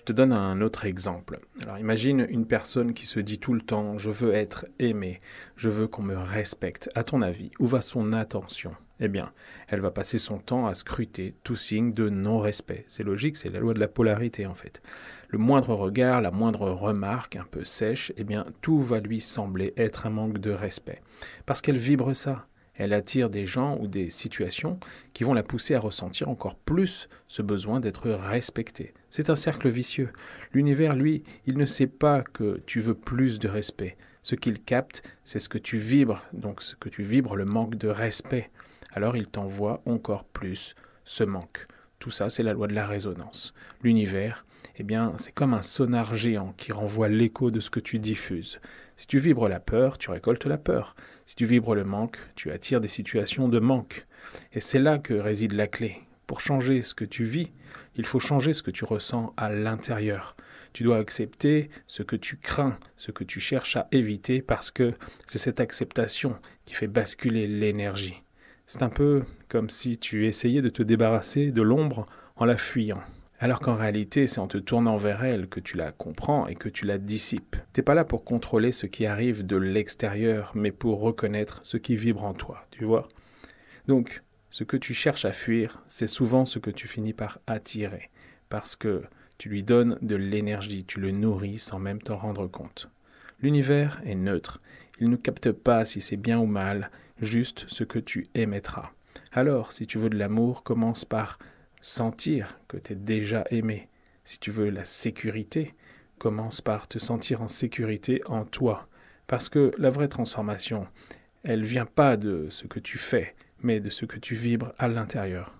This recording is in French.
te donne un autre exemple. Alors imagine une personne qui se dit tout le temps « je veux être aimé, je veux qu'on me respecte ». À ton avis, où va son attention? Eh bien, elle va passer son temps à scruter tout signe de non-respect. C'est logique, c'est la loi de la polarité en fait. Le moindre regard, la moindre remarque un peu sèche, eh bien tout va lui sembler être un manque de respect. Parce qu'elle vibre ça. Elle attire des gens ou des situations qui vont la pousser à ressentir encore plus ce besoin d'être respectée. C'est un cercle vicieux. L'univers, lui, il ne sait pas que tu veux plus de respect. Ce qu'il capte, c'est ce que tu vibres, donc ce que tu vibres, le manque de respect. Alors il t'envoie encore plus ce manque. Tout ça, c'est la loi de la résonance. L'univers, eh bien, c'est comme un sonar géant qui renvoie l'écho de ce que tu diffuses. Si tu vibres la peur, tu récoltes la peur. Si tu vibres le manque, tu attires des situations de manque. Et c'est là que réside la clé. Pour changer ce que tu vis, il faut changer ce que tu ressens à l'intérieur. Tu dois accepter ce que tu crains, ce que tu cherches à éviter, parce que c'est cette acceptation qui fait basculer l'énergie. C'est un peu comme si tu essayais de te débarrasser de l'ombre en la fuyant. Alors qu'en réalité, c'est en te tournant vers elle que tu la comprends et que tu la dissipes. T'es pas là pour contrôler ce qui arrive de l'extérieur, mais pour reconnaître ce qui vibre en toi, tu vois? Donc, ce que tu cherches à fuir, c'est souvent ce que tu finis par attirer, parce que tu lui donnes de l'énergie, tu le nourris sans même t'en rendre compte. L'univers est neutre, il ne capte pas si c'est bien ou mal, juste ce que tu émettras. Alors, si tu veux de l'amour, commence par sentir que tu es déjà aimé. Si tu veux la sécurité, commence par te sentir en sécurité en toi. Parce que la vraie transformation, elle ne vient pas de ce que tu fais, mais de ce que tu vibres à l'intérieur.